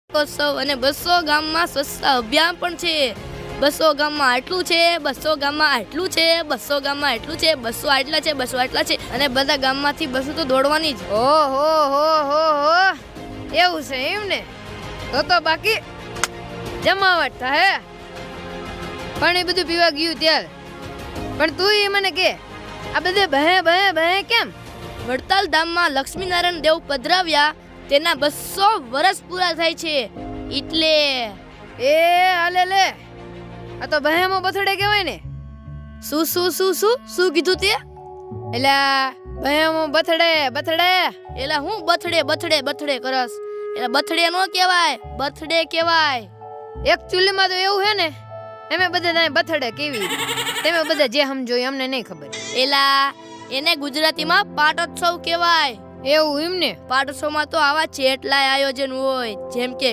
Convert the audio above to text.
ઉત્સવ અને 200 ગામમાં સ્વચ્છતા અભિયાન પણ છે. 200 ગામમાં આટલું છે, 200 ગામમાં આટલું છે, 200 ગામમાં આટલું છે, 200 આટલા છે, 200 આટલા છે અને બધા ગામમાંથી 200 તો દોડવાની જ. ઓહો હો હો હો એવું છે એમ ને? તો બાકી જમાવટ થાય પણ એ બધું પીવા ગયું ત્યારે. પણ તું એ મને કે આ બધે બહે બહે બહે કેમ? વડતાલ ધામમાં લક્ષ્મીનારાયણ દેવ પધરાવ્યા તેના 200 વર્ષ પૂરા થાય છે એટલે. એ હાલે લે, આ તો બહેમો બથડે કહેવાય ને. શું શું શું શું શું કીધું તે? એલા બહેમો બથડે બથડે એલા હું બથડે બથડે બથડે કરસ? એલા બથડે નો કહેવાય, બર્થડે કહેવાય. એકચ્યુઅલી માં તો એવું હે ને, એમે બધા તાય બથડે કેવી તમે બધા જે સમજો અમને નહીં ખબર. એલા એને ગુજરાતીમાં પાટોત્સવ કહેવાય. એવું એમ ને? પાટોત્સવમાં તો આવા જેટલાય આયોજન હોય, જેમ કે